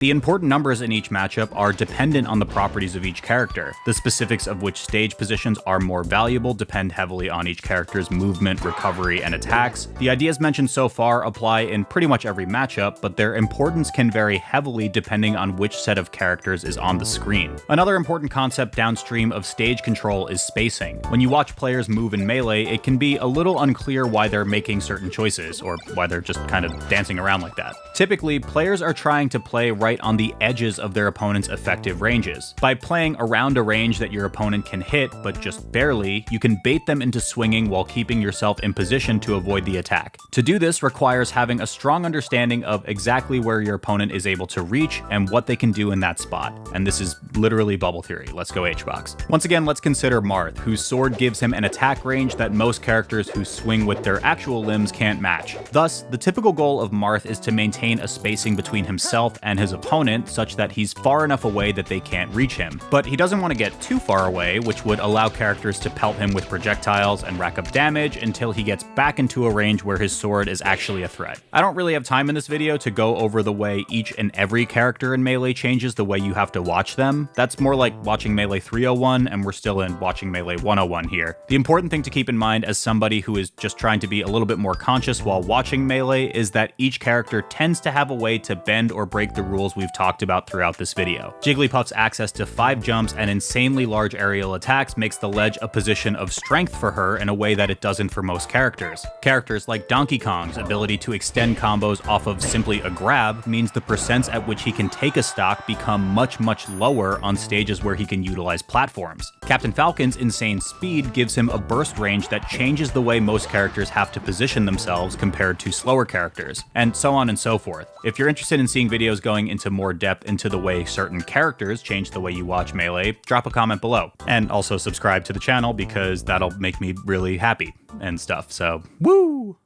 The important numbers in each matchup are dependent on the properties of each character. The specifics of which stage positions are more valuable depend heavily on each character's movement, recovery, and attacks. The ideas mentioned so far apply in pretty much every matchup, but their importance can vary heavily depending on which set of characters is on the screen. Another important concept downstream of stage control is spacing. When you watch players move in Melee, it can be a little unclear why they're making certain choices, or why they're just kind of dancing around like that. Typically, players are trying to play right on the edges of their opponent's effective ranges. By playing around a range that your opponent can hit, but just barely, you can bait them into swinging while keeping yourself in position to avoid the attack. To do this requires having a strong understanding of exactly where your opponent is able to reach and what they can do in that spot. And this is literally bubble theory. Let's go H-box. Once again, let's consider Marth, whose sword gives him an attack range that most characters who swing with their actual limbs can't match. Thus, the typical goal of Marth is to maintain a spacing between himself and his opponent such that he's far enough away that they can't reach him. But he doesn't want to get too far away, which would allow characters to pelt him with projectiles and rack up damage until he gets back into a range where his sword is actually a threat. I don't really have time in this video to go over the way each and every character in Melee changes the way you have to watch them. That's more like watching Melee 301, and we're still in watching Melee 101 here. The important thing to keep in mind as somebody who is just trying to be a little bit more conscious while watching Melee is that each character tends to have a way to bend or break the rules we've talked about throughout this video. Jigglypuff's access to 5 jumps and insanely large aerial attacks makes the ledge a position of strength for her in a way that it doesn't for most characters. Characters like Donkey Kong's ability to extend combos off of simply a grab means the percents at which he can take a stock become much lower on stages where he can utilize platforms. Captain Falcon's insane speed gives him a burst range that changes the way most characters have to position themselves compared to slower characters, and so on and so forth. If you're interested in seeing videos going into more depth into the way certain characters change the way you watch Melee, drop a comment below. And also subscribe to the channel because that'll make me really happy and stuff, so woo!